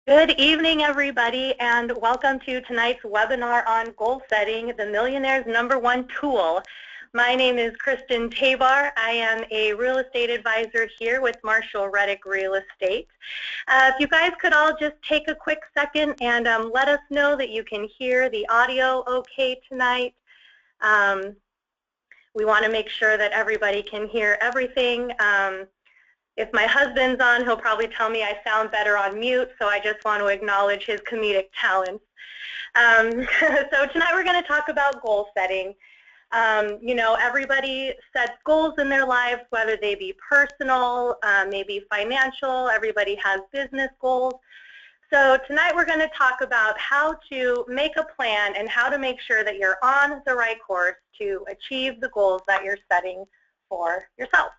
Good evening, everybody, and welcome to tonight's webinar on goal setting, the Millionaire's #1 tool. My name is Kristen Tabar. I am a real estate advisor here with Marshall Reddick Real Estate. If you guys could all just take a quick second and let us know that you can hear the audio okay tonight. We want to make sure that everybody can hear everything. If my husband's on, he'll probably tell me I sound better on mute, so I just want to acknowledge his comedic talents. So tonight we're going to talk about goal setting. You know, everybody sets goals in their lives, whether they be personal, maybe financial. Everybody has business goals. So tonight we're going to talk about how to make a plan and how to make sure that you're on the right course to achieve the goals that you're setting for yourself.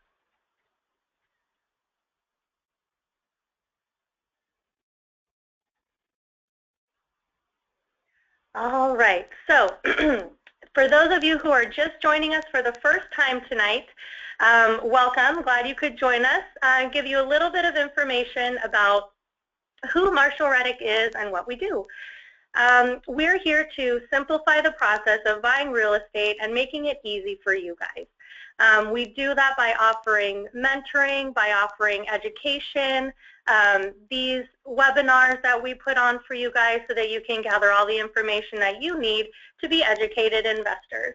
All right, so for those of you who are just joining us for the first time tonight, welcome. Glad you could join us. I'll give you a little bit of information about who Marshall Reddick is and what we do. We're here to simplify the process of buying real estate and making it easy for you guys. We do that by offering mentoring, by offering education, these webinars that we put on for you guys so that you can gather all the information that you need to be educated investors.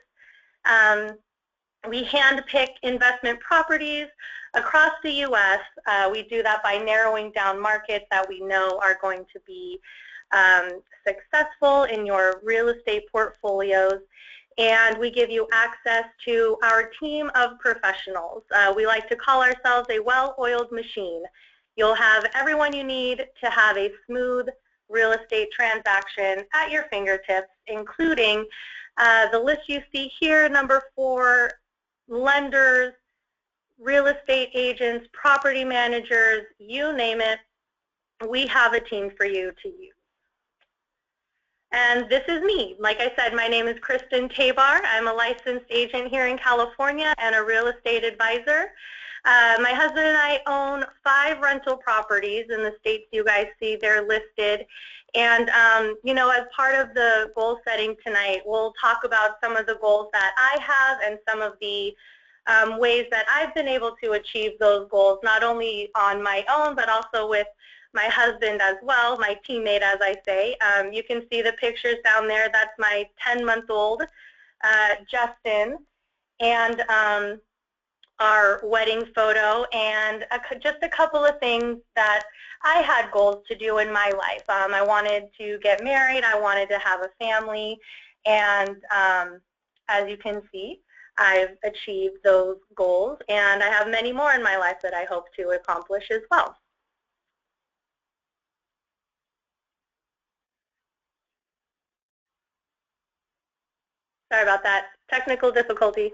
We handpick investment properties across the U.S. We do that by narrowing down markets that we know are going to be successful in your real estate portfolios. And we give you access to our team of professionals. We like to call ourselves a well-oiled machine. You'll have everyone you need to have a smooth real estate transaction at your fingertips, including the list you see here, number 4, lenders, real estate agents, property managers, you name it. We have a team for you to use. And this is me. Like I said, my name is Kristen Tabar. I'm a licensed agent here in California and a real estate advisor. My husband and I own 5 rental properties in the states you guys see. They're listed. And, you know, as part of the goal setting tonight, we'll talk about some of the goals that I have and some of the ways that I've been able to achieve those goals, not only on my own, but also with my husband as well, my teammate, as I say. You can see the pictures down there. That's my 10-month-old, Justin, and our wedding photo, and just a couple of things that I had goals to do in my life. I wanted to get married. I wanted to have a family, and as you can see, I've achieved those goals, and I have many more in my life that I hope to accomplish as well. Sorry about that, technical difficulty.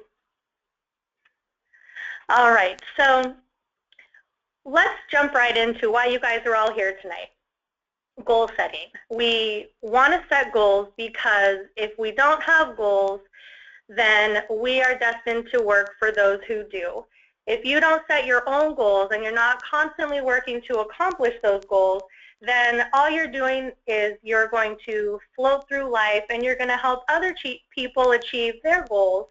All right, so let's jump right into why you guys are all here tonight. Goal setting. We want to set goals because if we don't have goals, then we are destined to work for those who do. If you don't set your own goals and you're not constantly working to accomplish those goals, then all you're doing is you're going to float through life and you're going to help other people achieve their goals,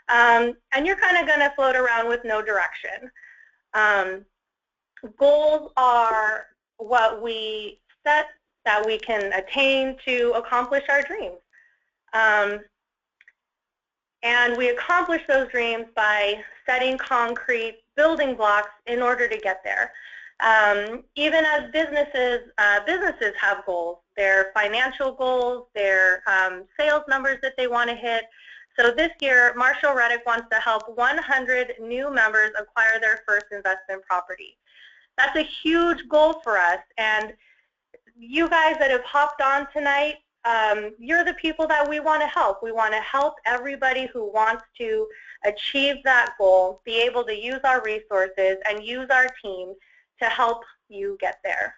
and you're kind of going to float around with no direction. Goals are what we set that we can attain to accomplish our dreams. And we accomplish those dreams by setting concrete building blocks in order to get there. Even as businesses have goals, their financial goals, their sales numbers that they want to hit. So this year, Marshall Reddick wants to help 100 new members acquire their first investment property. That's a huge goal for us, and you guys that have hopped on tonight, you're the people that we want to help. We want to help everybody who wants to achieve that goal, be able to use our resources and use our team to help you get there.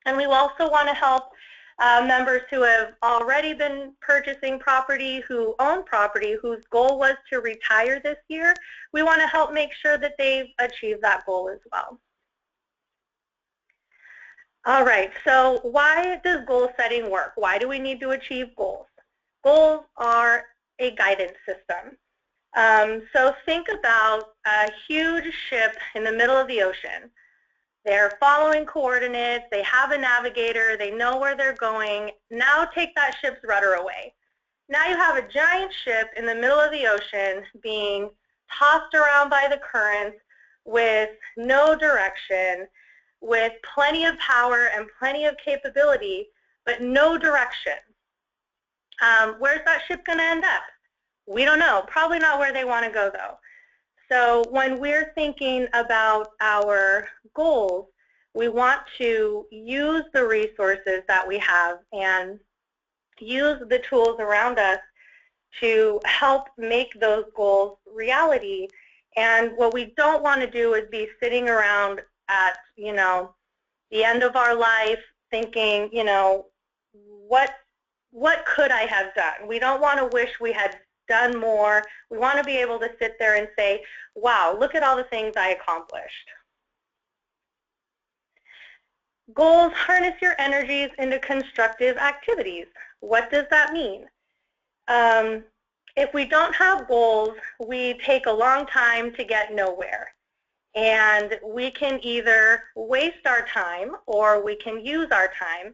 And we also want to help members who have already been purchasing property, who own property, whose goal was to retire this year. We want to help make sure that they've achieved that goal as well. All right, so why does goal setting work? Why do we need to achieve goals? Goals are a guidance system. So think about a huge ship in the middle of the ocean. They're following coordinates, they have a navigator, they know where they're going. Now take that ship's rudder away. Now you have a giant ship in the middle of the ocean being tossed around by the currents with no direction, with plenty of power and plenty of capability, but no direction. Where's that ship going to end up? We don't know. Probably not where they want to go, though. So when we're thinking about our goals, we want to use the resources that we have and use the tools around us to help make those goals reality. And what we don't want to do is be sitting around at, the end of our life thinking, what could I have done? We don't want to wish we had done more. We want to be able to sit there and say, wow, look at all the things I accomplished. Goals harness your energies into constructive activities. What does that mean? If we don't have goals, we take a long time to get nowhere. And we can either waste our time or we can use our time.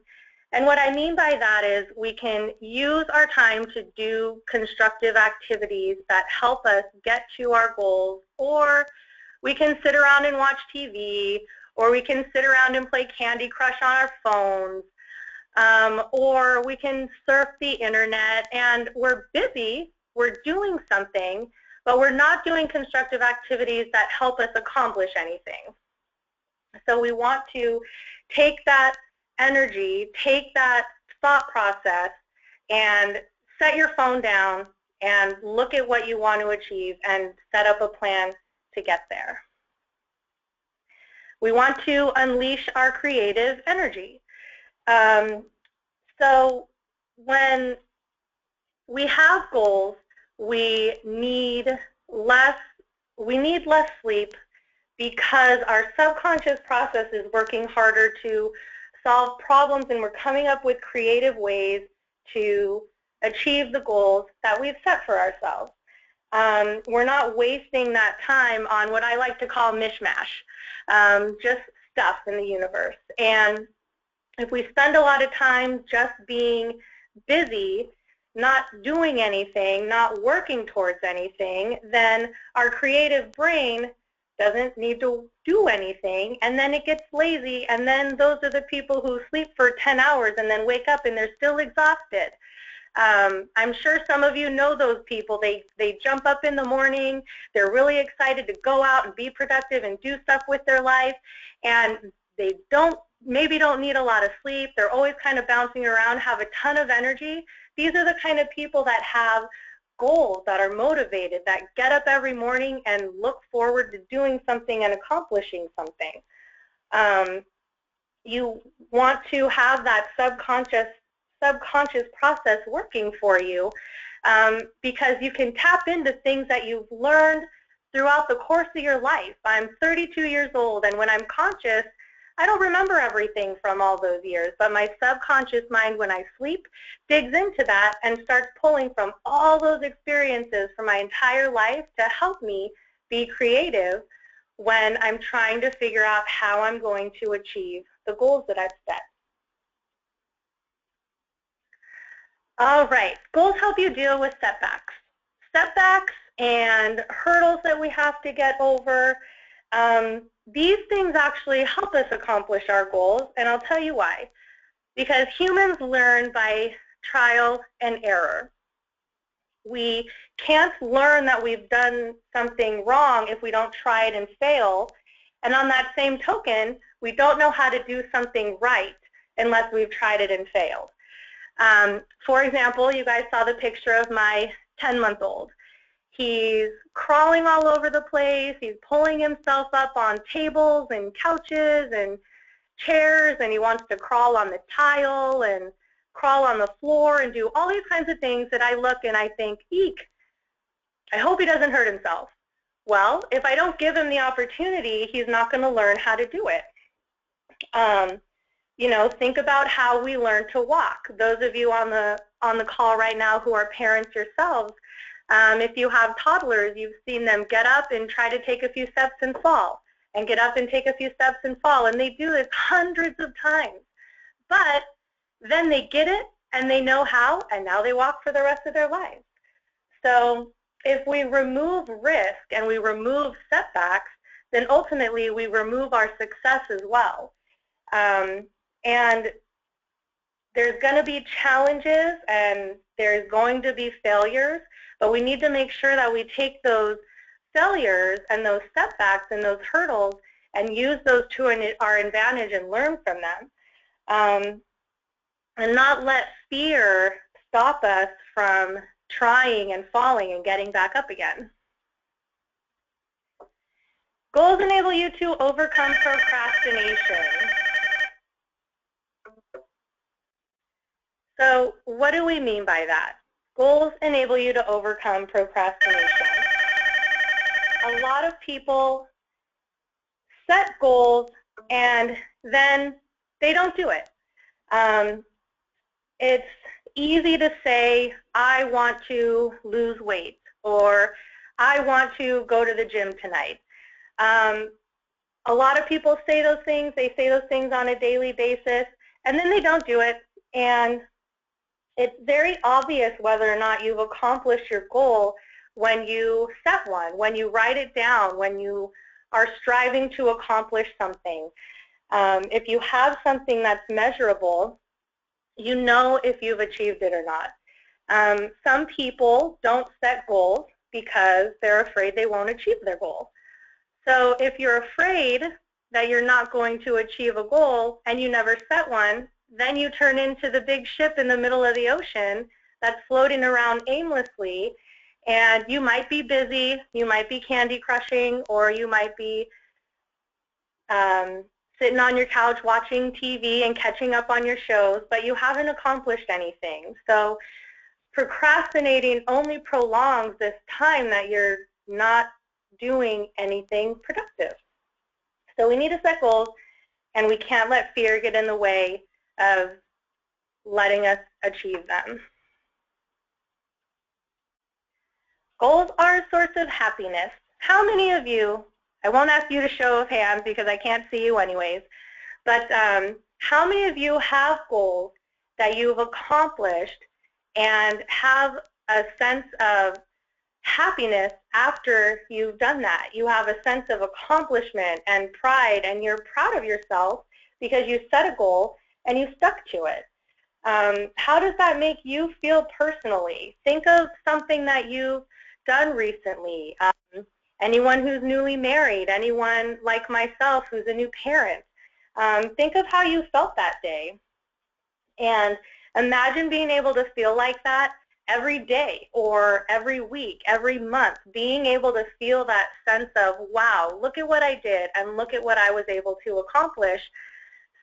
And what I mean by that is we can use our time to do constructive activities that help us get to our goals, or we can sit around and watch TV, or we can sit around and play Candy Crush on our phones, or we can surf the internet, and we're busy, we're doing something, but we're not doing constructive activities that help us accomplish anything. So we want to take that energy, take that thought process, and set your phone down and look at what you want to achieve and set up a plan to get there. We want to unleash our creative energy. So when we have goals, we need less sleep because our subconscious process is working harder to solve problems, and we're coming up with creative ways to achieve the goals that we've set for ourselves. We're not wasting that time on what I like to call mishmash, just stuff in the universe. And if we spend a lot of time just being busy, not doing anything, not working towards anything, then our creative brain doesn't need to do anything, and then it gets lazy, and then those are the people who sleep for 10 hours and then wake up and they're still exhausted. I'm sure some of you know those people. They jump up in the morning, they're really excited to go out and be productive and do stuff with their life, and they maybe don't need a lot of sleep, they're always kind of bouncing around, have a ton of energy. These are the kind of people that have goals, that are motivated, that get up every morning and look forward to doing something and accomplishing something. You want to have that subconscious process working for you, because you can tap into things that you've learned throughout the course of your life. I'm 32 years old, and when I'm conscious, I don't remember everything from all those years, but my subconscious mind, when I sleep, digs into that and starts pulling from all those experiences from my entire life to help me be creative when I'm trying to figure out how I'm going to achieve the goals that I've set. All right, goals help you deal with setbacks. Setbacks and hurdles that we have to get over. These things actually help us accomplish our goals, and I'll tell you why. Because humans learn by trial and error. We can't learn that we've done something wrong if we don't try it and fail. And on that same token, we don't know how to do something right unless we've tried it and failed. For example, you guys saw the picture of my 10-month-old. He's crawling all over the place. He's pulling himself up on tables and couches and chairs, and he wants to crawl on the tile and crawl on the floor and do all these kinds of things that I look and I think, eek, I hope he doesn't hurt himself. Well, if I don't give him the opportunity, he's not going to learn how to do it. think about how we learn to walk. Those of you on the call right now who are parents yourselves, if you have toddlers, you've seen them get up and try to take a few steps and fall, and get up and take a few steps and fall, and they do this hundreds of times. But then they get it, and they know how, and now they walk for the rest of their lives. So if we remove risk and we remove setbacks, then ultimately we remove our success as well. And there's going to be challenges and there's going to be failures, but we need to make sure that we take those failures and those setbacks and those hurdles and use those to our advantage and learn from them. And not let fear stop us from trying and falling and getting back up again. Goals enable you to overcome procrastination. So what do we mean by that? Goals enable you to overcome procrastination. A lot of people set goals and then they don't do it. It's easy to say, I want to lose weight, or I want to go to the gym tonight. A lot of people say those things. They say those things on a daily basis, and then they don't do it. And it's very obvious whether or not you've accomplished your goal when you set one, when you write it down, when you are striving to accomplish something. If you have something that's measurable, you know if you've achieved it or not. Some people don't set goals because they're afraid they won't achieve their goal. So if you're afraid that you're not going to achieve a goal and you never set one, then you turn into the big ship in the middle of the ocean that's floating around aimlessly, and you might be busy, you might be candy crushing, or you might be sitting on your couch watching TV and catching up on your shows, but you haven't accomplished anything. So procrastinating only prolongs this time that you're not doing anything productive. So we need to set goals, and we can't let fear get in the way of letting us achieve them. Goals are a source of happiness. How many of you, I won't ask you to show of hands because I can't see you anyways, but how many of you have goals that you've accomplished and have a sense of happiness after you've done that? You have a sense of accomplishment and pride, and you're proud of yourself because you set a goal and you stuck to it. How does that make you feel personally? Think of something that you've done recently. Anyone who's newly married, anyone like myself who's a new parent, think of how you felt that day. And imagine being able to feel like that every day or every week, every month, being able to feel that sense of, wow, look at what I did and look at what I was able to accomplish,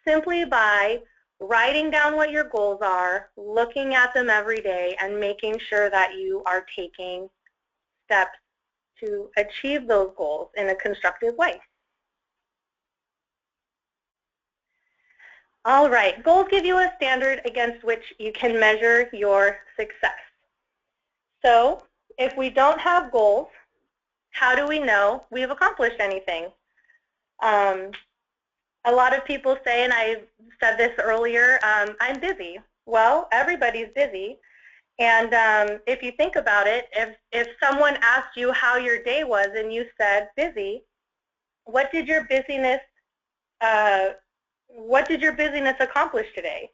simply by writing down what your goals are, looking at them every day, and making sure that you are taking steps to achieve those goals in a constructive way. All right, goals give you a standard against which you can measure your success. So if we don't have goals, how do we know we've accomplished anything? A lot of people say, and I said this earlier, I'm busy. Well, everybody's busy. And if you think about it, if someone asked you how your day was and you said busy, what did your busyness accomplish today?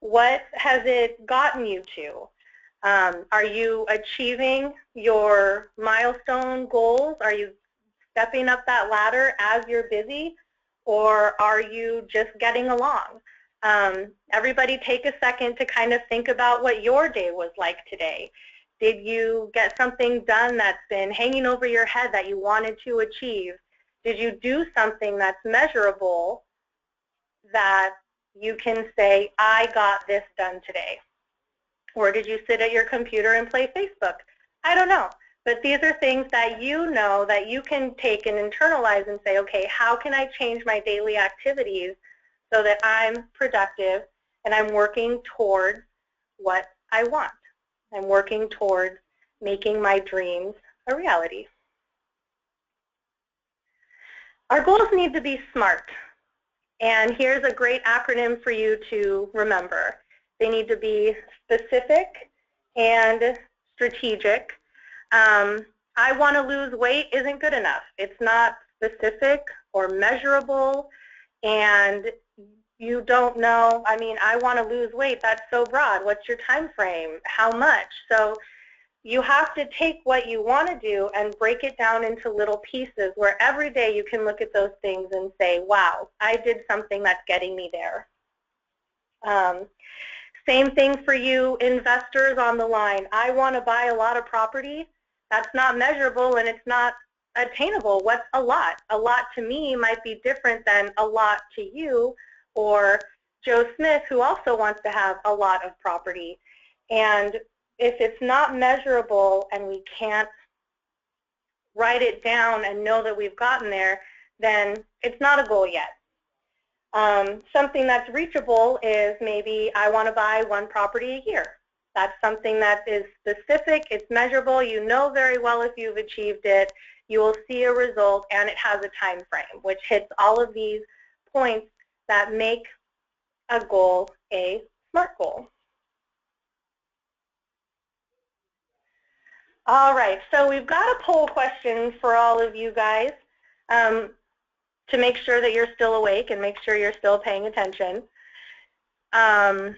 What has it gotten you to? Are you achieving your milestone goals? Are you stepping up that ladder as you're busy? Or are you just getting along? Everybody take a second to kind of think about what your day was like today. Did you get something done that's been hanging over your head that you wanted to achieve? Did you do something that's measurable that you can say, I got this done today? Or did you sit at your computer and play Facebook? I don't know. But these are things that you know that you can take and internalize and say, okay, how can I change my daily activities so that I'm productive and I'm working towards what I want. I'm working towards making my dreams a reality. Our goals need to be SMART. And here's a great acronym for you to remember. They need to be specific and strategic. I want to lose weight isn't good enough. It's not specific or measurable, and you don't know, I mean, I want to lose weight, that's so broad. What's your time frame? How much? So you have to take what you want to do and break it down into little pieces where every day you can look at those things and say, wow, I did something that's getting me there. Same thing for you investors on the line. I want to buy a lot of property. That's not measurable and it's not attainable. What's a lot? A lot to me might be different than a lot to you or Joe Smith, who also wants to have a lot of property. And if it's not measurable and we can't write it down and know that we've gotten there, then it's not a goal yet. Something that's reachable is maybe I want to buy one property a year. That's something that is specific, it's measurable, you know very well if you've achieved it, you will see a result, and it has a time frame, which hits all of these points that make a goal a SMART goal. All right, so we've got a poll question for all of you guys to make sure that you're still awake and make sure you're still paying attention. Hang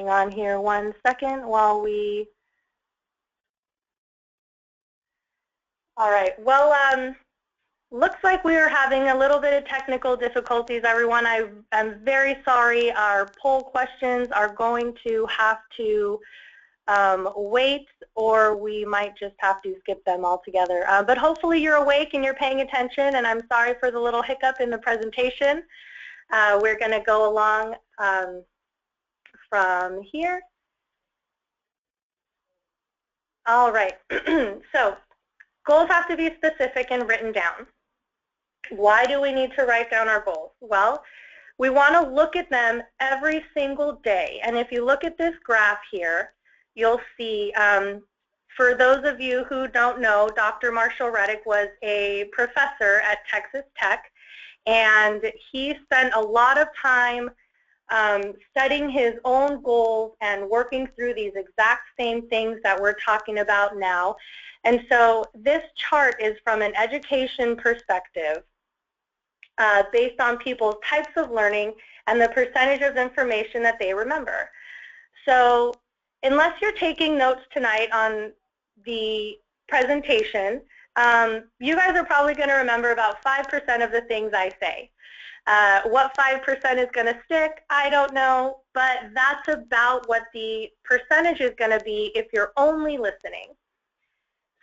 on here 1 second while we... All right, well, looks like we are having a little bit of technical difficulties, everyone. I'm very sorry. Our poll questions are going to have to wait, or we might just have to skip them altogether. But hopefully you're awake and you're paying attention, and I'm sorry for the little hiccup in the presentation. We're going to go along from here. All right, so goals have to be specific and written down. Why do we need to write down our goals? Well, we want to look at them every single day. And if you look at this graph here, you'll see, for those of you who don't know, Dr. Marshall Reddick was a professor at Texas Tech, and he spent a lot of time studying his own goals and working through these exact same things that we're talking about now. And so this chart is from an education perspective based on people's types of learning and the percentage of information that they remember. So unless you're taking notes tonight on the presentation, you guys are probably going to remember about 5% of the things I say. What 5% is going to stick, I don't know, but that's about what the percentage is going to be if you're only listening.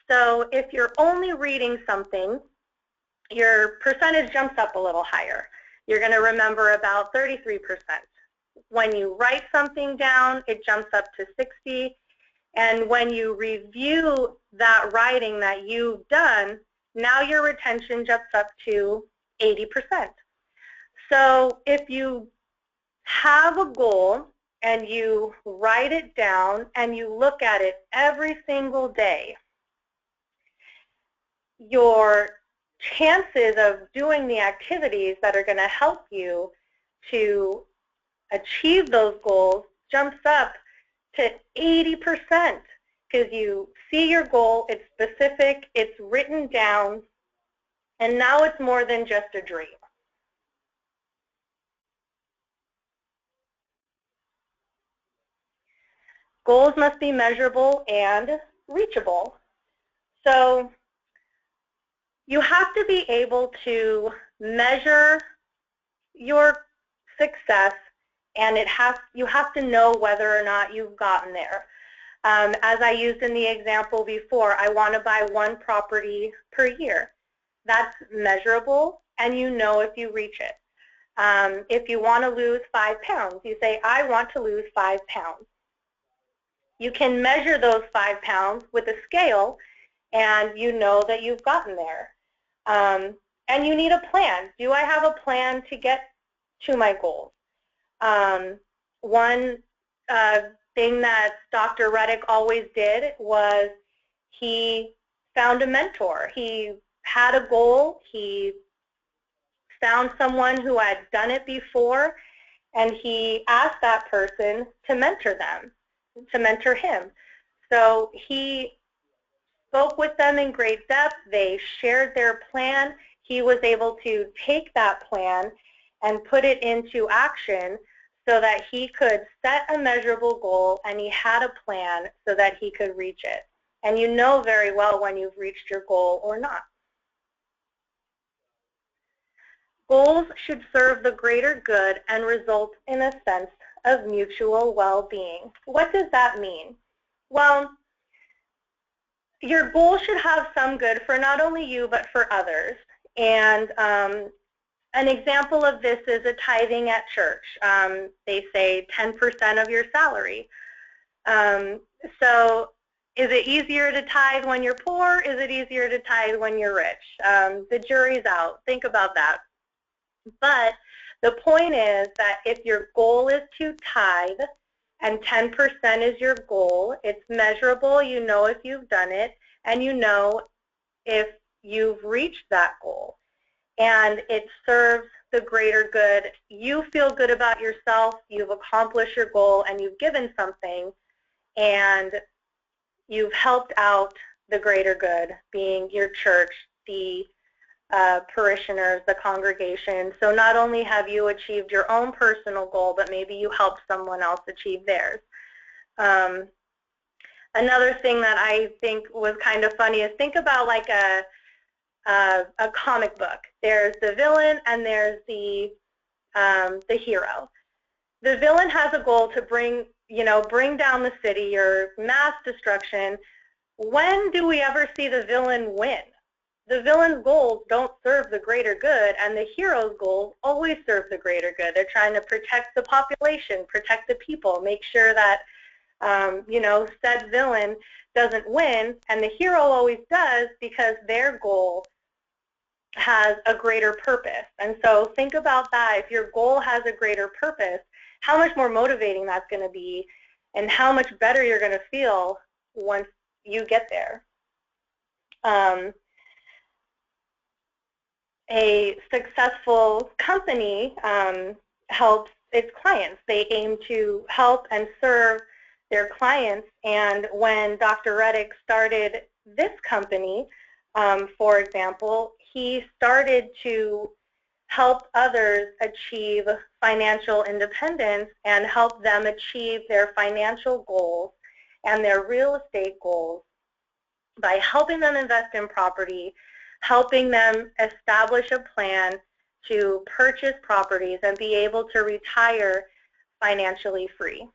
So if you're only reading something, your percentage jumps up a little higher. You're going to remember about 33%. When you write something down, it jumps up to 60%. And when you review that writing that you've done, now your retention jumps up to 80%. So if you have a goal and you write it down and you look at it every single day, your chances of doing the activities that are going to help you to achieve those goals jumps up to 80% because you see your goal, it's specific, it's written down, and now it's more than just a dream. Goals must be measurable and reachable. So you have to be able to measure your success, and you have to know whether or not you've gotten there. As I used in the example before, I want to buy one property per year. That's measurable, and you know if you reach it. If you want to lose 5 pounds, you say, I want to lose 5 pounds. You can measure those 5 pounds with a scale, and you know that you've gotten there. And you need a plan. Do I have a plan to get to my goals? One thing that Dr. Reddick always did was he found a mentor. He had a goal. He found someone who had done it before, and he asked that person to mentor them, to mentor him. So he spoke with them in great depth. They shared their plan. He was able to take that plan and put it into action so that he could set a measurable goal, and he had a plan so that he could reach it. And you know very well when you've reached your goal or not. Goals should serve the greater good and result in a sense of mutual well-being. What does that mean? Well, your goal should have some good for not only you but for others. And an example of this is a tithing at church. They say 10% of your salary. So is it easier to tithe when you're poor? Is it easier to tithe when you're rich? The jury's out. Think about that. But the point is that if your goal is to tithe and 10% is your goal, it's measurable, you know if you've done it, and you know if you've reached that goal. And it serves the greater good. You feel good about yourself, you've accomplished your goal, and you've given something, and you've helped out the greater good, being your church, the parishioners, the congregation. So not only have you achieved your own personal goal, but maybe you helped someone else achieve theirs. Another thing that I think was kind of funny is think about like a comic book. There's the villain and there's the hero. The villain has a goal to bring down the city or mass destruction. When do we ever see the villain win? The villain's goals don't serve the greater good, and the hero's goals always serve the greater good. They're trying to protect the population, protect the people, make sure that said villain doesn't win, and the hero always does because their goal has a greater purpose. And so think about that. If your goal has a greater purpose, how much more motivating that's going to be, and how much better you're going to feel once you get there. A successful company helps its clients. They aim to help and serve their clients. And when Dr. Reddick started this company, for example, he started to help others achieve financial independence and help them achieve their financial goals and their real estate goals by helping them invest in property, helping them establish a plan to purchase properties and be able to retire financially free.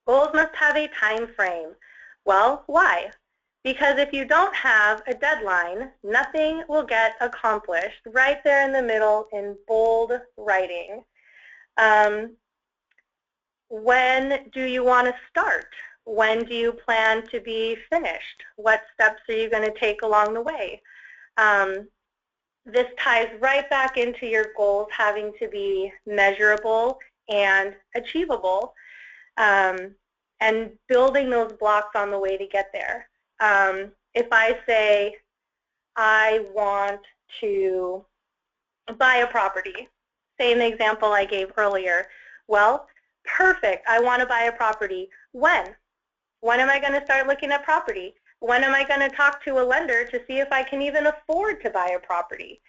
Goals must have a time frame. Well, why? Because if you don't have a deadline, nothing will get accomplished. Right there in the middle in bold writing. When do you want to start? When do you plan to be finished? What steps are you going to take along the way? This ties right back into your goals having to be measurable and achievable, and building those blocks on the way to get there. If I say I want to buy a property, same example I gave earlier, well, perfect, I want to buy a property. When? When am I going to start looking at property? When am I going to talk to a lender to see if I can even afford to buy a property?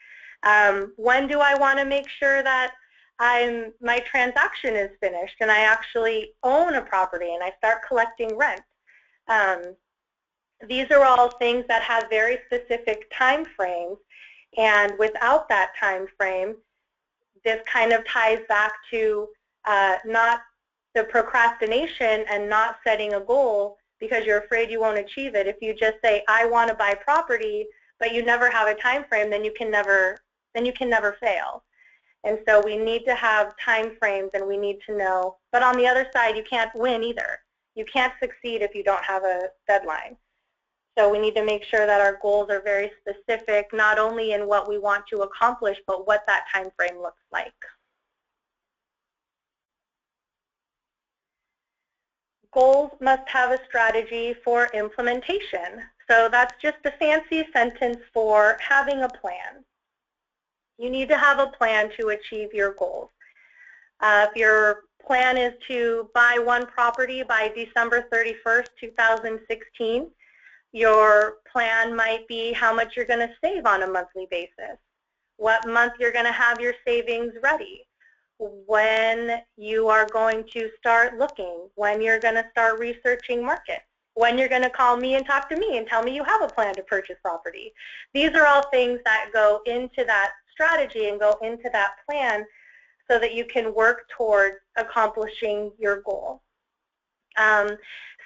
When do I want to make sure that my transaction is finished and I actually own a property and I start collecting rent? These are all things that have very specific time frames, and without that time frame, this kind of ties back to not the procrastination and not setting a goal because you're afraid you won't achieve it. If you just say, I want to buy property, but you never have a time frame, then you can never fail. And so we need to have time frames, and we need to know. But on the other side, you can't win either. You can't succeed if you don't have a deadline. So we need to make sure that our goals are very specific, not only in what we want to accomplish, but what that time frame looks like. Goals must have a strategy for implementation. So that's just a fancy sentence for having a plan. You need to have a plan to achieve your goals. If your plan is to buy one property by December 31st, 2016, your plan might be how much you're going to save on a monthly basis, what month you're going to have your savings ready, when you are going to start looking, when you're going to start researching markets, when you're going to call me and talk to me and tell me you have a plan to purchase property. These are all things that go into that strategy and go into that plan so that you can work towards accomplishing your goal.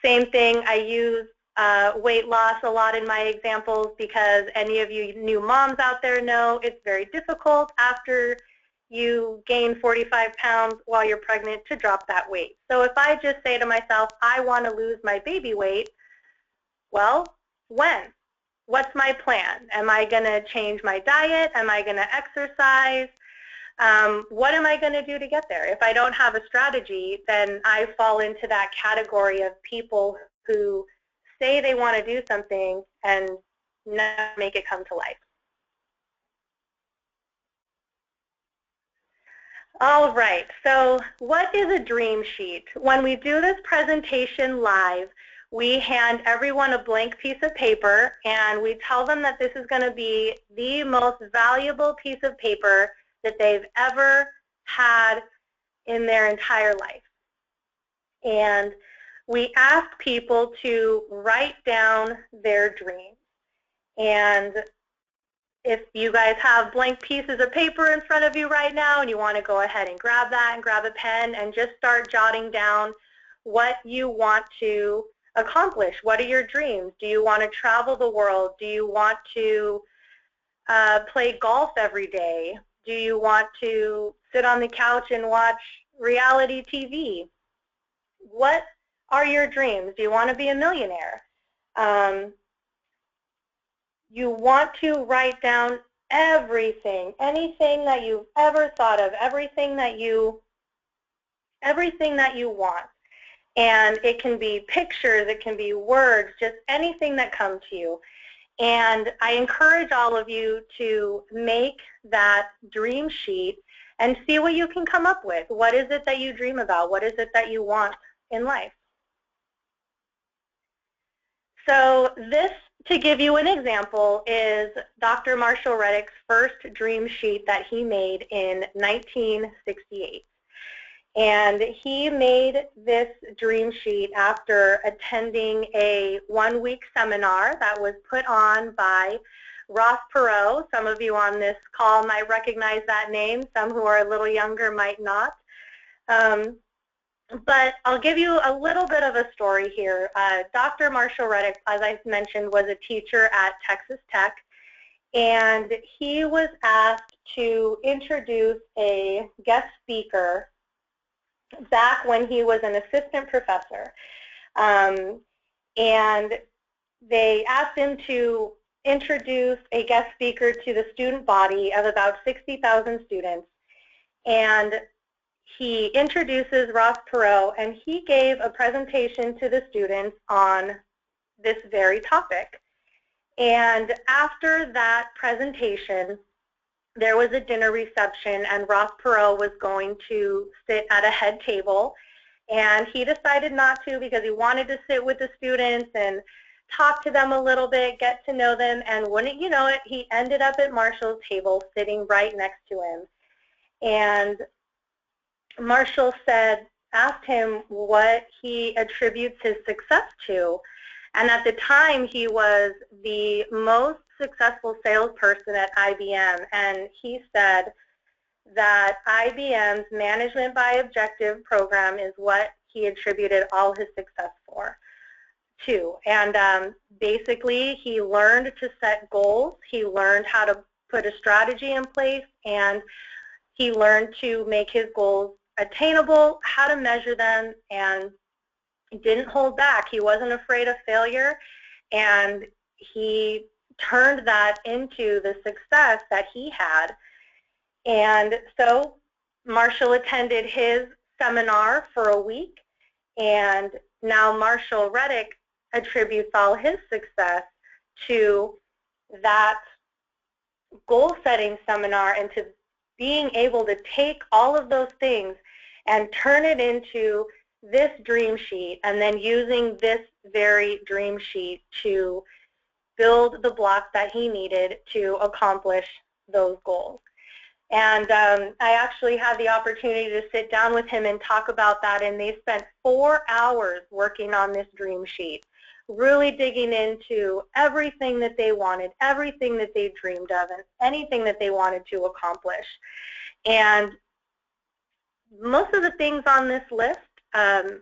Same thing, I use weight loss a lot in my examples because any of you new moms out there know it's very difficult after you gain 45 pounds while you're pregnant to drop that weight. So if I just say to myself, I want to lose my baby weight, well, when? What's my plan? Am I going to change my diet? Am I going to exercise? What am I going to do to get there? If I don't have a strategy, then I fall into that category of people who say they want to do something and never make it come to life. All right, so what is a dream sheet? When we do this presentation live, we hand everyone a blank piece of paper and we tell them that this is going to be the most valuable piece of paper that they've ever had in their entire life. And we ask people to write down their dreams. And if you guys have blank pieces of paper in front of you right now and you want to go ahead and grab that and grab a pen and just start jotting down what you want to accomplish. What are your dreams? Do you want to travel the world? Do you want to play golf every day? Do you want to sit on the couch and watch reality TV? What are your dreams? Do you want to be a millionaire? You want to write down everything, anything that you've ever thought of, everything that you want. And it can be pictures, it can be words, just anything that comes to you. And I encourage all of you to make that dream sheet and see what you can come up with. What is it that you dream about? What is it that you want in life? So this, to give you an example, is Dr. Marshall Reddick's first dream sheet that he made in 1968. And he made this dream sheet after attending a one-week seminar that was put on by Ross Perot. Some of you on this call might recognize that name. Some who are a little younger might not. But I'll give you a little bit of a story here. Dr. Marshall Reddick, as I mentioned, was a teacher at Texas Tech, and he was asked to introduce a guest speaker back when he was an assistant professor. And they asked him to introduce a guest speaker to the student body of about 60,000 students. And he introduces Ross Perot, and he gave a presentation to the students on this very topic. And after that presentation, there was a dinner reception, and Ross Perot was going to sit at a head table, and he decided not to because he wanted to sit with the students and talk to them a little bit, get to know them, and wouldn't you know it, he ended up at Marshall's table sitting right next to him. And Marshall asked him what he attributes his success to, and at the time he was the most successful salesperson at IBM, and he said that IBM's Management by Objective program is what he attributed all his success to. And basically he learned to set goals, he learned how to put a strategy in place, and he learned to make his goals attainable, how to measure them, and didn't hold back. He wasn't afraid of failure, and he turned that into the success that he had. And so Marshall attended his seminar for a week, and now Marshall Reddick attributes all his success to that goal-setting seminar and to being able to take all of those things and turn it into this dream sheet, and then using this very dream sheet to build the blocks that he needed to accomplish those goals. And I actually had the opportunity to sit down with him and talk about that, and they spent 4 hours working on this dream sheet, really digging into everything that they wanted, everything that they dreamed of, and anything that they wanted to accomplish. And most of the things on this list,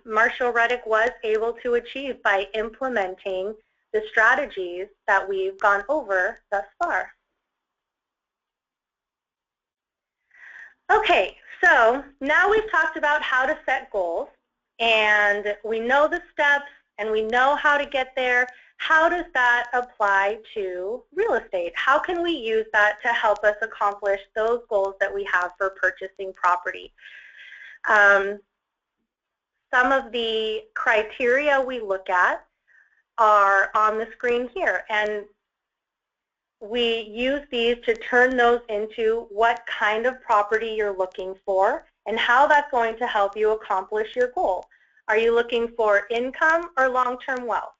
Marshall Reddick was able to achieve by implementing the strategies that we've gone over thus far. Okay, so now we've talked about how to set goals, and we know the steps, and we know how to get there. How does that apply to real estate? How can we use that to help us accomplish those goals that we have for purchasing property? Some of the criteria we look at are on the screen here, and we use these to turn those into what kind of property you're looking for and how that's going to help you accomplish your goal. Are you looking for income or long-term wealth?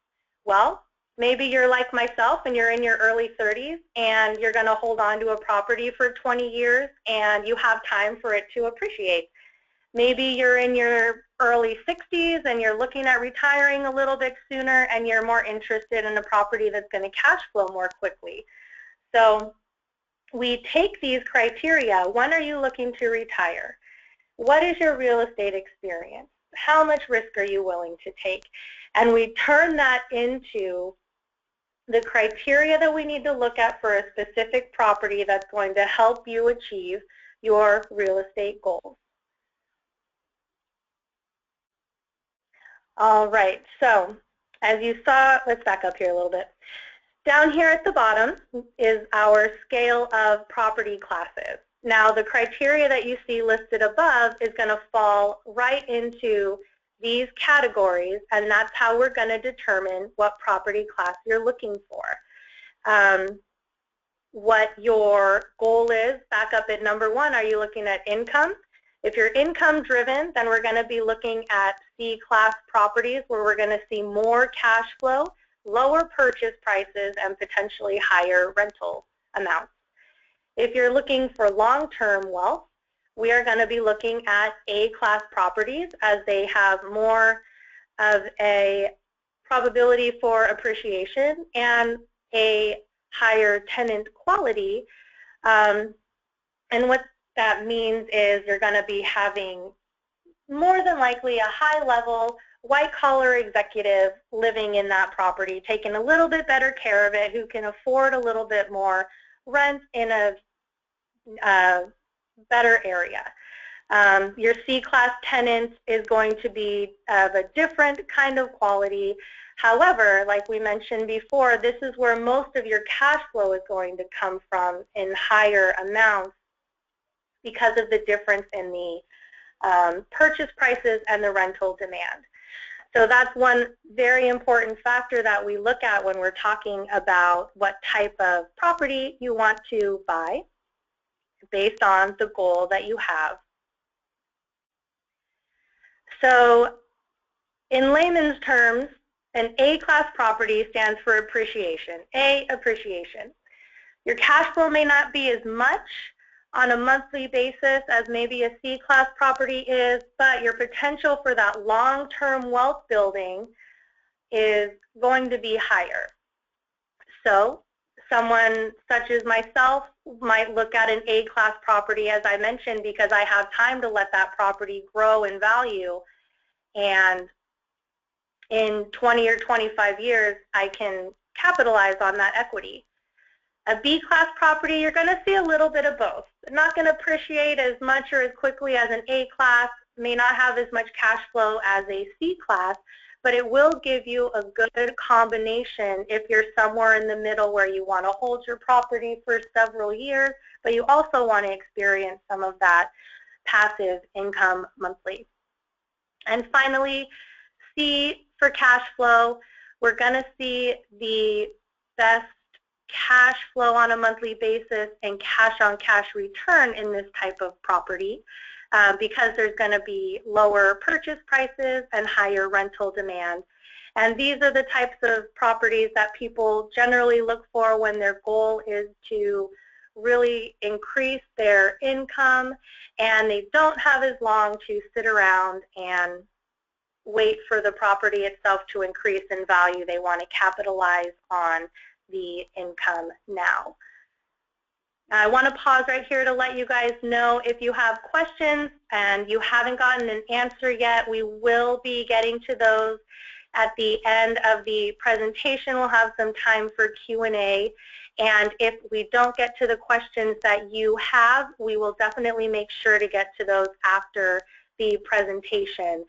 Well, maybe you're like myself and you're in your early 30s and you're going to hold on to a property for 20 years and you have time for it to appreciate. Maybe you're in your early 60s and you're looking at retiring a little bit sooner and you're more interested in a property that's going to cash flow more quickly. So we take these criteria. When are you looking to retire? What is your real estate experience? How much risk are you willing to take? And we turn that into the criteria that we need to look at for a specific property that's going to help you achieve your real estate goals. All right, so as you saw, let's back up here a little bit. Down here at the bottom is our scale of property classes. Now, the criteria that you see listed above is going to fall right into these categories, and that's how we're going to determine what property class you're looking for. What your goal is, back up at number 1, are you looking at income? If you're income driven, then we're going to be looking at C-class properties where we're going to see more cash flow, lower purchase prices, and potentially higher rental amounts. If you're looking for long-term wealth, we are going to be looking at A-class properties as they have more of a probability for appreciation and a higher tenant quality. And what that means is you're going to be having more than likely a high-level, white-collar executive living in that property, taking a little bit better care of it, who can afford a little bit more rent in a better area. Your C-class tenant is going to be of a different kind of quality. However, like we mentioned before, this is where most of your cash flow is going to come from in higher amounts because of the difference in the purchase prices and the rental demand. So that's one very important factor that we look at when we're talking about what type of property you want to buy based on the goal that you have. So in layman's terms, an A-class property stands for appreciation. A, appreciation. Your cash flow may not be as much on a monthly basis as maybe a C-class property is, but your potential for that long-term wealth building is going to be higher. So someone such as myself might look at an A-class property, as I mentioned, because I have time to let that property grow in value, and in 20 or 25 years, I can capitalize on that equity. A B-class property, you're going to see a little bit of both. Not going to appreciate as much or as quickly as an A-class, may not have as much cash flow as a C-class, but it will give you a good combination if you're somewhere in the middle where you want to hold your property for several years, but you also want to experience some of that passive income monthly. And finally, C for cash flow. We're going to see the best cash flow on a monthly basis and cash-on-cash return in this type of property because there's going to be lower purchase prices and higher rental demand. And these are the types of properties that people generally look for when their goal is to really increase their income and they don't have as long to sit around and wait for the property itself to increase in value. They want to capitalize on the income now. I want to pause right here to let you guys know if you have questions and you haven't gotten an answer yet, we will be getting to those at the end of the presentation. We'll have some time for Q&A, and if we don't get to the questions that you have, we will definitely make sure to get to those after the presentation.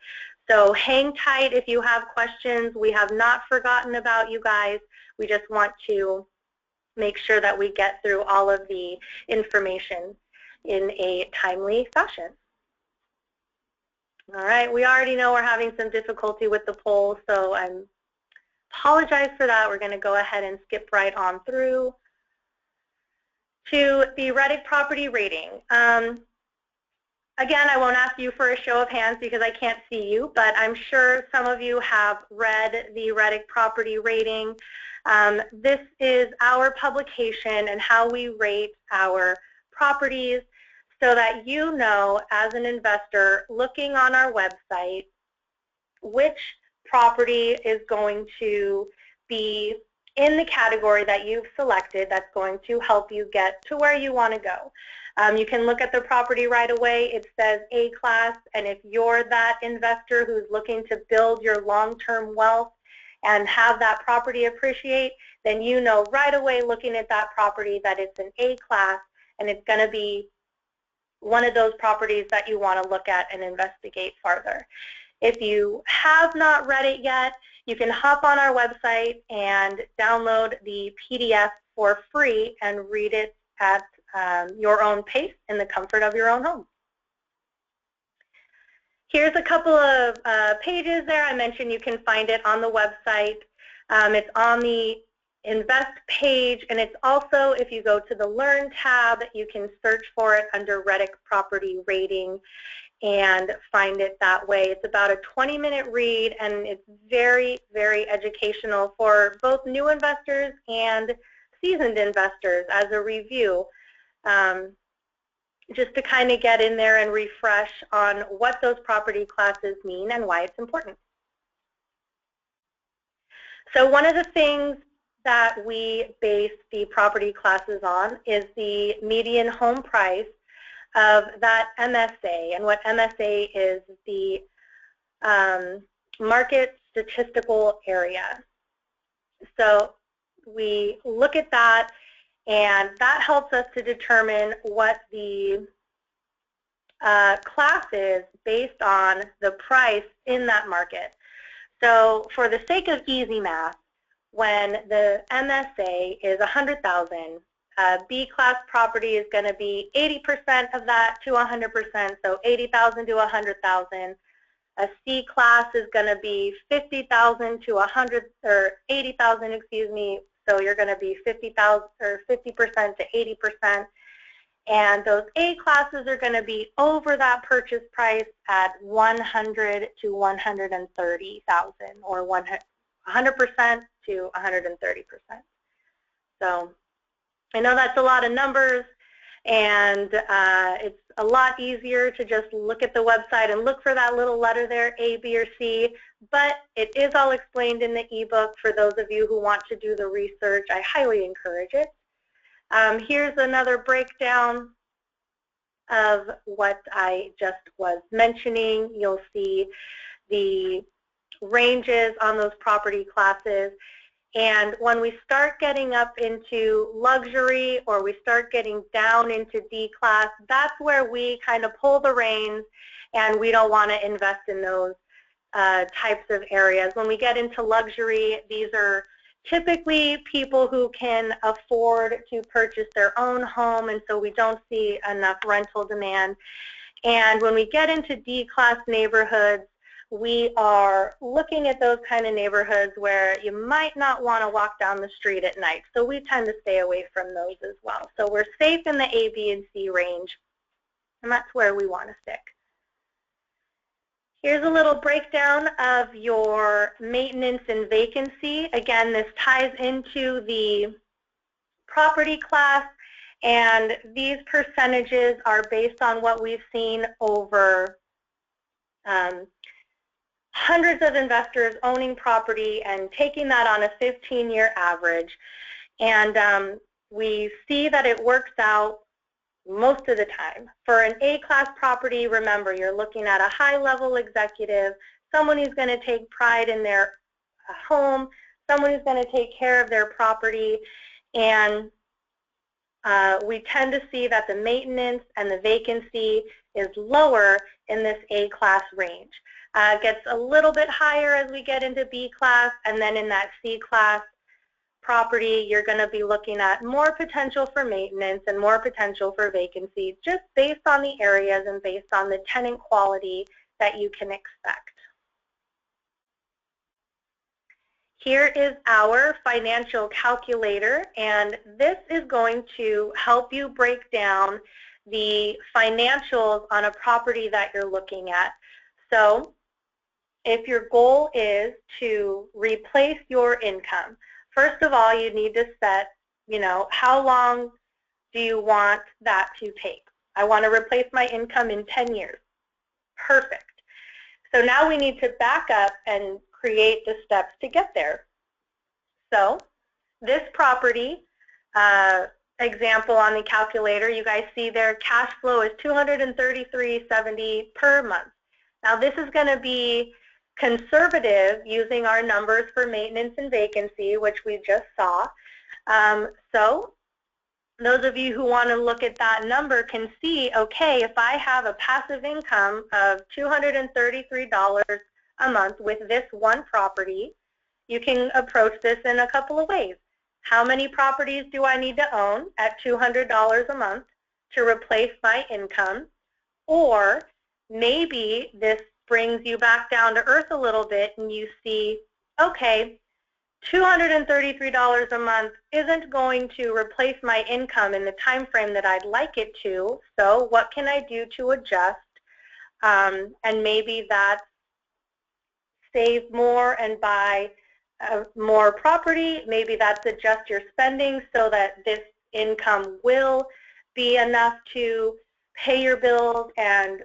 So hang tight if you have questions. We have not forgotten about you guys. We just want to make sure that we get through all of the information in a timely fashion. All right, we already know we're having some difficulty with the poll, so I apologize for that. We're going to go ahead and skip right on through to the Reddick property rating. Again, I won't ask you for a show of hands because I can't see you, but I'm sure some of you have read the Reddick property rating. This is our publication and how we rate our properties so that you know as an investor looking on our website which property is going to be in the category that you've selected that's going to help you get to where you want to go. You can look at the property right away. It says A-class, and if you're that investor who's looking to build your long-term wealth and have that property appreciate, then you know right away looking at that property that it's an A-class and it's going to be one of those properties that you want to look at and investigate farther. If you have not read it yet, you can hop on our website and download the PDF for free and read it at your own pace in the comfort of your own home. Here's a couple of pages there. I mentioned you can find it on the website. It's on the Invest page, and it's also, if you go to the Learn tab, you can search for it under Reddick Property Rating and find it that way. It's about a 20-minute read, and it's very, very educational for both new investors and seasoned investors as a review, just to kind of get in there and refresh on what those property classes mean and why it's important. So one of the things that we base the property classes on is the median home price of that MSA. And what MSA is the market statistical area. So we look at that, and that helps us to determine what the class is based on the price in that market. So for the sake of easy math, when the MSA is $100,000, B-class property is going to be 80% of that to 100%, so 80,000 to 100,000. A C class is going to be 50,000 to 100, or 80,000, excuse me. So you're going to be 50,000 or 50% to 80%. And those A classes are going to be over that purchase price at 100 to 130,000, or 100% to 130%. So I know that's a lot of numbers, and it's a lot easier to just look at the website and look for that little letter there, A, B, or C, but it is all explained in the ebook for those of you who want to do the research. I highly encourage it. Here's another breakdown of what I just was mentioning. You'll see the ranges on those property classes. And when we start getting up into luxury, or we start getting down into D class, that's where we kind of pull the reins, and we don't want to invest in those types of areas. When we get into luxury, these are typically people who can afford to purchase their own home, and so we don't see enough rental demand. And when we get into D-class neighborhoods, we are looking at those kind of neighborhoods where you might not want to walk down the street at night. So we tend to stay away from those as well. So we're safe in the A, B, and C range, and that's where we want to stick. Here's a little breakdown of your maintenance and vacancy. Again, this ties into the property class, and these percentages are based on what we've seen over hundreds of investors owning property and taking that on a 15-year average. And we see that it works out most of the time. For an A-class property, remember, you're looking at a high-level executive, someone who's going to take pride in their home, someone who's going to take care of their property, and we tend to see that the maintenance and the vacancy is lower in this A-class range. It gets a little bit higher as we get into B-class, and then in that C-class property, you're going to be looking at more potential for maintenance and more potential for vacancy, just based on the areas and based on the tenant quality that you can expect. Here is our financial calculator, and this is going to help you break down the financials on a property that you're looking at. So if your goal is to replace your income, first of all, you need to set, how long do you want that to take? I want to replace my income in 10 years. Perfect. So now we need to back up and create the steps to get there. So this property example on the calculator, you guys see their cash flow is $233.70 per month. Now this is going to be conservative using our numbers for maintenance and vacancy, which we just saw. So those of you who want to look at that number can see, okay, if I have a passive income of $233 a month with this one property, you can approach this in a couple of ways. How many properties do I need to own at $200 a month to replace my income? Or maybe this brings you back down to earth a little bit and you see, okay, $233 a month isn't going to replace my income in the time frame that I'd like it to, so what can I do to adjust? And maybe that's save more and buy more property. Maybe that's adjust your spending so that this income will be enough to pay your bills and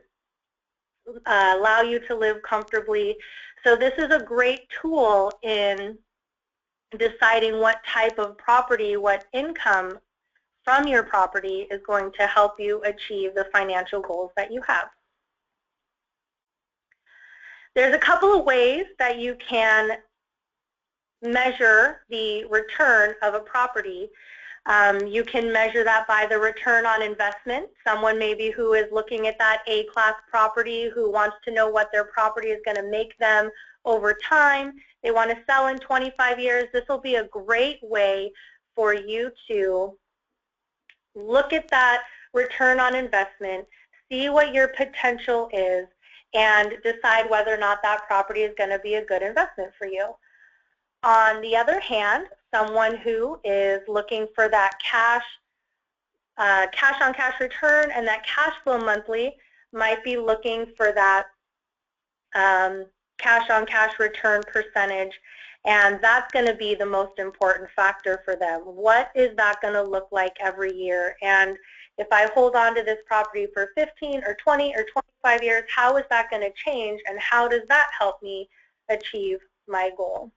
allow you to live comfortably. So this is a great tool in deciding what type of property, what income from your property is going to help you achieve the financial goals that you have. There's a couple of ways that you can measure the return of a property. You can measure that by the return on investment. Someone maybe who is looking at that A-class property who wants to know what their property is going to make them over time. They want to sell in 25 years. This will be a great way for you to look at that return on investment, see what your potential is, and decide whether or not that property is going to be a good investment for you. On the other hand, someone who is looking for that cash on cash return and that cash flow monthly might be looking for that cash on cash return percentage, and that's going to be the most important factor for them. What is that going to look like every year? And if I hold on to this property for 15 or 20 or 25 years, how is that going to change, and how does that help me achieve my goal?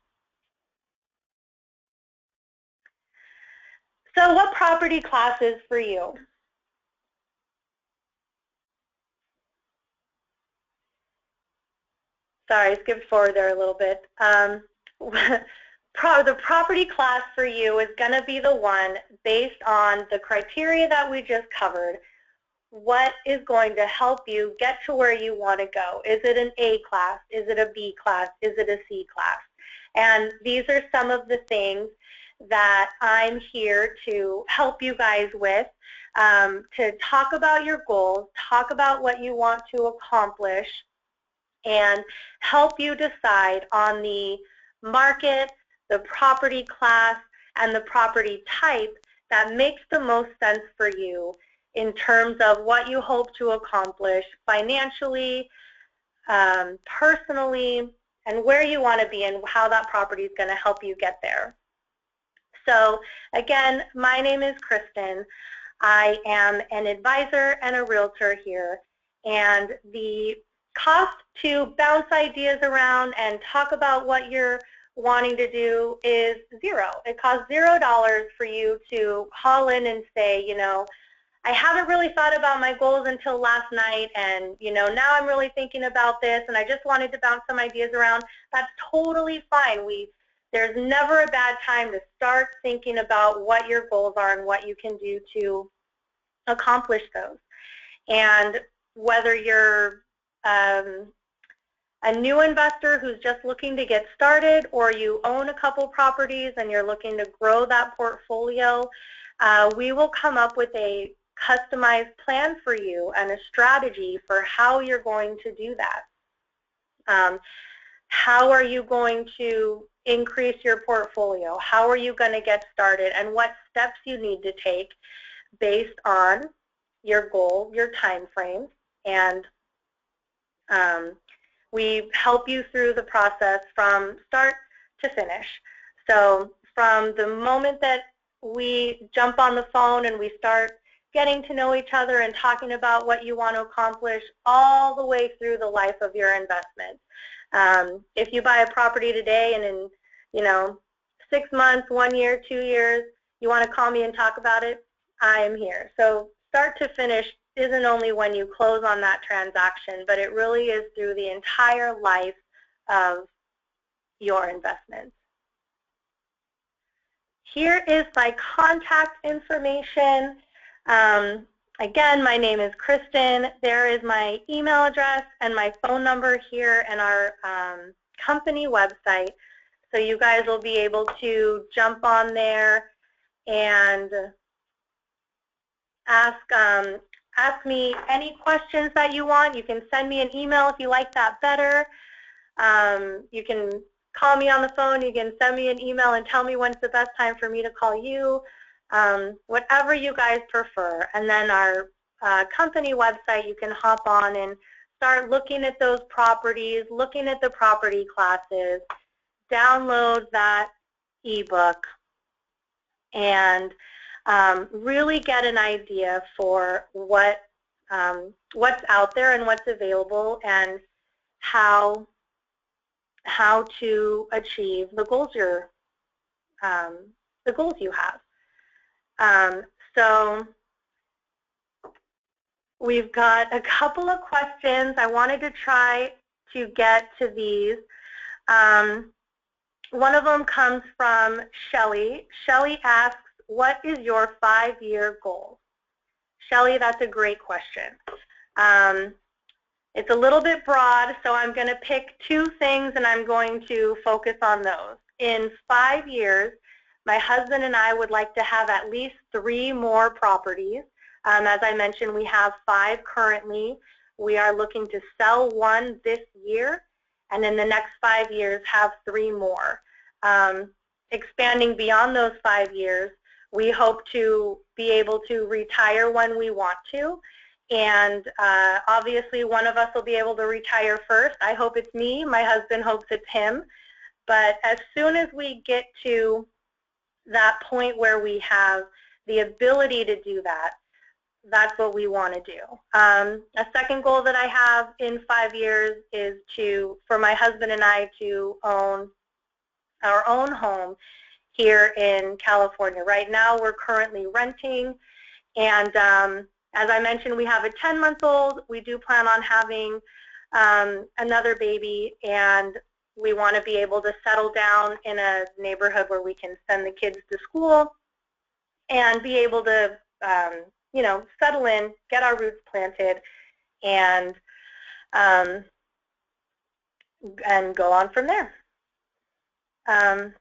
So what property class is for you? Sorry, I skipped forward there a little bit. The property class for you is going to be the one based on the criteria that we just covered. what is going to help you get to where you want to go. Is it an A class? Is it a B class? Is it a C class? And these are some of the things that I'm here to help you guys with, to talk about your goals, talk about what you want to accomplish, and help you decide on the market, the property class, and the property type that makes the most sense for you in terms of what you hope to accomplish financially, personally, and where you want to be and how that property is going to help you get there. So again, my name is Kristen. I am an advisor and a realtor here, and the cost to bounce ideas around and talk about what you're wanting to do is zero. It costs $0 for you to call in and say, you know, I haven't really thought about my goals until last night, and you know, now I'm really thinking about this, and I just wanted to bounce some ideas around. That's totally fine. There's never a bad time to start thinking about what your goals are and what you can do to accomplish those. And whether you're a new investor who's just looking to get started, or you own a couple properties and you're looking to grow that portfolio, we will come up with a customized plan for you and a strategy for how you're going to do that. How are you going to increase your portfolio? How are you going to get started? And what steps you need to take based on your goal, your time frame, and we help you through the process from start to finish. So from the moment that we jump on the phone and we start getting to know each other and talking about what you want to accomplish, all the way through the life of your investment. If you buy a property today and in 6 months, 1 year, 2 years, you want to call me and talk about it, I am here. So start to finish isn't only when you close on that transaction, but it really is through the entire life of your investment. Here is my contact information. Again, my name is Kristen. There is my email address and my phone number here and our company website. So you guys will be able to jump on there and ask me any questions that you want. You can send me an email if you like that better. You can call me on the phone. You can send me an email and tell me when's the best time for me to call you. Whatever you guys prefer. And then our company website, you can hop on and start looking at those properties, looking at the property classes, download that ebook, and really get an idea for what's out there and what's available and how to achieve the goals you have. So we've got a couple of questions. I wanted to try to get to these. One of them comes from Shelly. Shelly asks, what is your 5-year goal? Shelly, that's a great question. It's a little bit broad, so I'm going to pick 2 things and I'm going to focus on those. In 5 years, my husband and I would like to have at least 3 more properties. As I mentioned, we have 5 currently. We are looking to sell 1 this year, and in the next 5 years have 3 more. Expanding beyond those 5 years, we hope to be able to retire when we want to, and obviously one of us will be able to retire first. I hope it's me. My husband hopes it's him. But as soon as we get to that point where we have the ability to do that, that's what we want to do. A second goal that I have in 5 years is for my husband and I to own our own home here in California. Right now we're currently renting, and as I mentioned, we have a 10-month-old. We do plan on having another baby, and we want to be able to settle down in a neighborhood where we can send the kids to school and be able to settle in, get our roots planted, and go on from there. I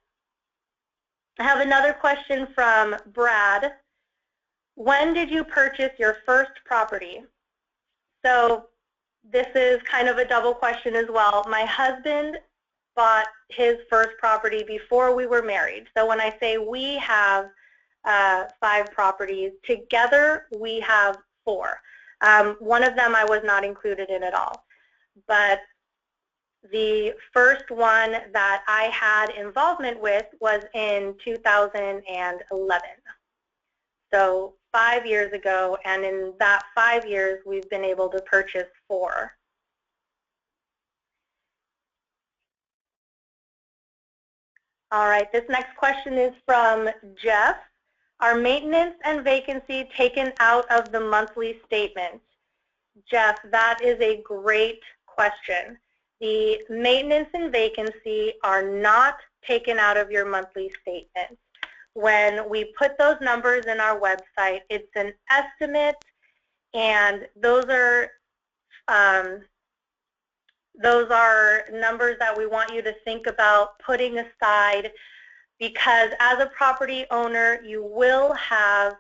have another question from Brad. When did you purchase your first property? So this is kind of a double question as well. My husband bought his first property before we were married. So when I say we have 5 properties, together we have 4. One of them I was not included in at all. But the first one that I had involvement with was in 2011. So 5 years ago, and in that 5 years, we've been able to purchase 4. All right, this next question is from Jeff. Are maintenance and vacancy taken out of the monthly statement? Jeff, that is a great question. The maintenance and vacancy are not taken out of your monthly statement. When we put those numbers in our website, it's an estimate, and those are numbers that we want you to think about putting aside, because as a property owner, you will have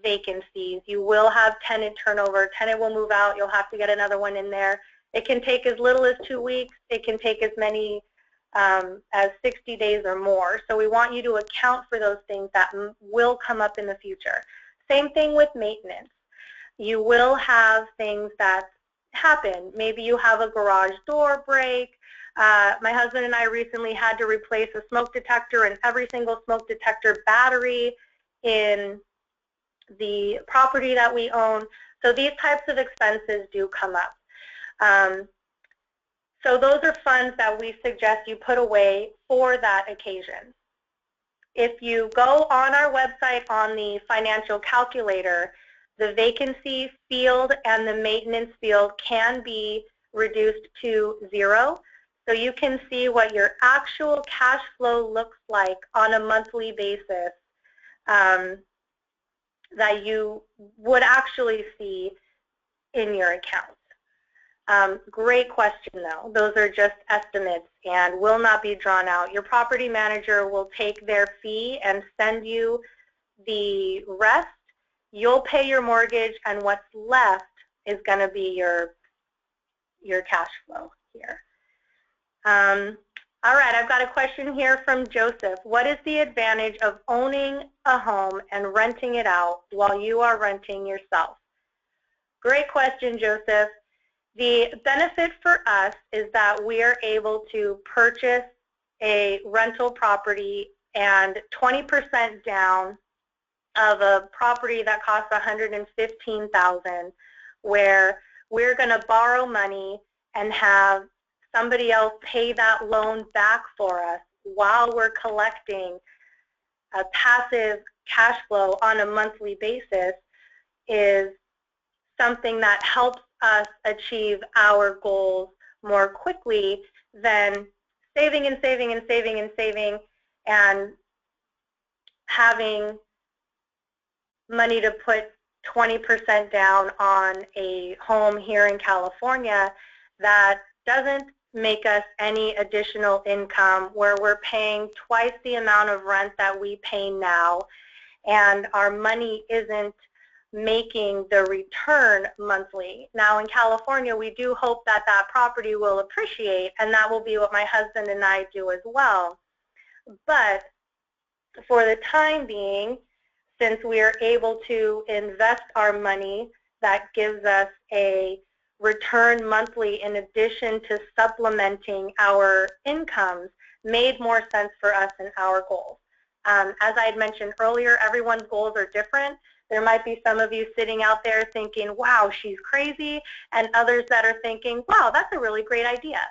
vacancies, you will have tenant turnover, tenant will move out, you'll have to get another one in there. It can take as little as 2 weeks, it can take as many as 60 days or more. So we want you to account for those things that will come up in the future. Same thing with maintenance. You will have things that happen. Maybe you have a garage door break. My husband and I recently had to replace a smoke detector and every single smoke detector battery in the property that we own. So these types of expenses do come up. So those are funds that we suggest you put away for that occasion. If you go on our website on the financial calculator, the vacancy field and the maintenance field can be reduced to 0. So you can see what your actual cash flow looks like on a monthly basis that you would actually see in your account. Great question though. Those are just estimates and will not be drawn out. Your property manager will take their fee and send you the rest. You'll pay your mortgage, and what's left is going to be your cash flow here. All right, I've got a question here from Joseph. What is the advantage of owning a home and renting it out while you are renting yourself? Great question, Joseph. The benefit for us is that we are able to purchase a rental property and 20% down of a property that costs $115,000, where we're going to borrow money and have somebody else pay that loan back for us while we're collecting a passive cash flow on a monthly basis, is something that helps us achieve our goals more quickly than saving and saving and saving and saving and having money to put 20% down on a home here in California that doesn't make us any additional income, where we're paying twice the amount of rent that we pay now, and our money isn't making the return monthly. Now in California, we do hope that that property will appreciate, and that will be what my husband and I do as well. But for the time being, since we are able to invest our money, that gives us a return monthly in addition to supplementing our incomes, made more sense for us and our goals. As I had mentioned earlier, everyone's goals are different. There might be some of you sitting out there thinking, wow, she's crazy, and others that are thinking, wow, that's a really great idea.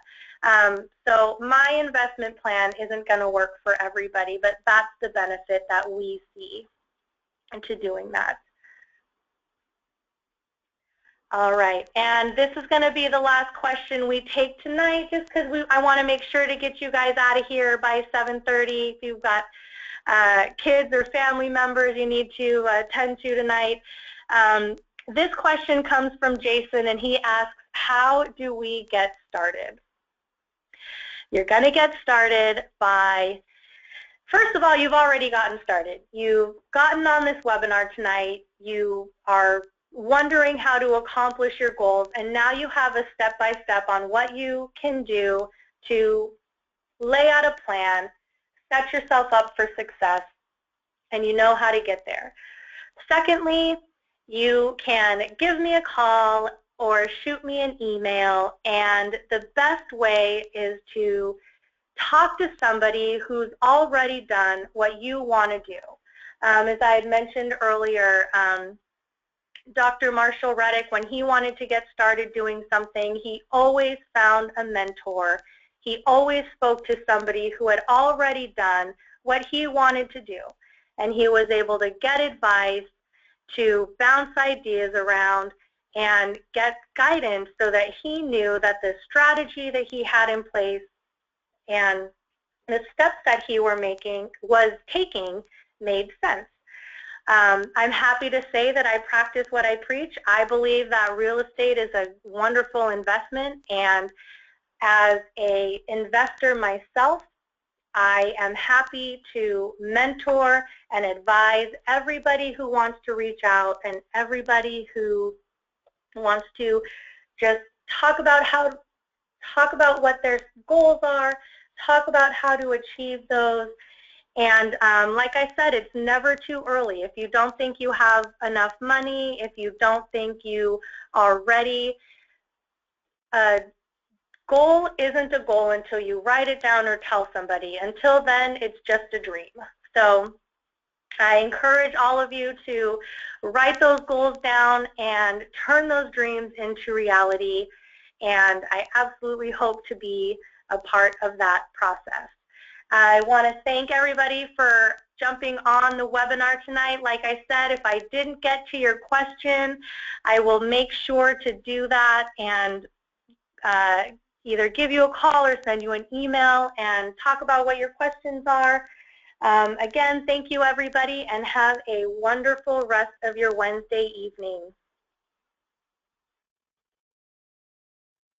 So my investment plan isn't going to work for everybody, but that's the benefit that we see into doing that. All right, and this is going to be the last question we take tonight, just because I want to make sure to get you guys out of here by 7:30. If you've got kids or family members you need to attend to tonight. This question comes from Jason, and he asks, how do we get started? You're going to get started by, first of all, you've already gotten started. You've gotten on this webinar tonight. You are wondering how to accomplish your goals, and now you have a step-by-step on what you can do to lay out a plan, set yourself up for success, and you know how to get there. Secondly, you can give me a call or shoot me an email, and the best way is to talk to somebody who's already done what you want to do. As I had mentioned earlier, Dr. Marshall Reddick, when he wanted to get started doing something, he always found a mentor. He always spoke to somebody who had already done what he wanted to do, and he was able to get advice, to bounce ideas around, and get guidance so that he knew that the strategy that he had in place and the steps that he was taking made sense. I'm happy to say that I practice what I preach. I believe that real estate is a wonderful investment, and as an investor myself, I am happy to mentor and advise everybody who wants to reach out and everybody who wants to just talk about what their goals are, talk about how to achieve those. And like I said, it's never too early. If you don't think you have enough money, if you don't think you are ready, goal isn't a goal until you write it down or tell somebody. Until then, it's just a dream. So I encourage all of you to write those goals down and turn those dreams into reality. And I absolutely hope to be a part of that process. I want to thank everybody for jumping on the webinar tonight. Like I said, if I didn't get to your question, I will make sure to do that and either give you a call or send you an email and talk about what your questions are. Again, thank you everybody, and have a wonderful rest of your Wednesday evening.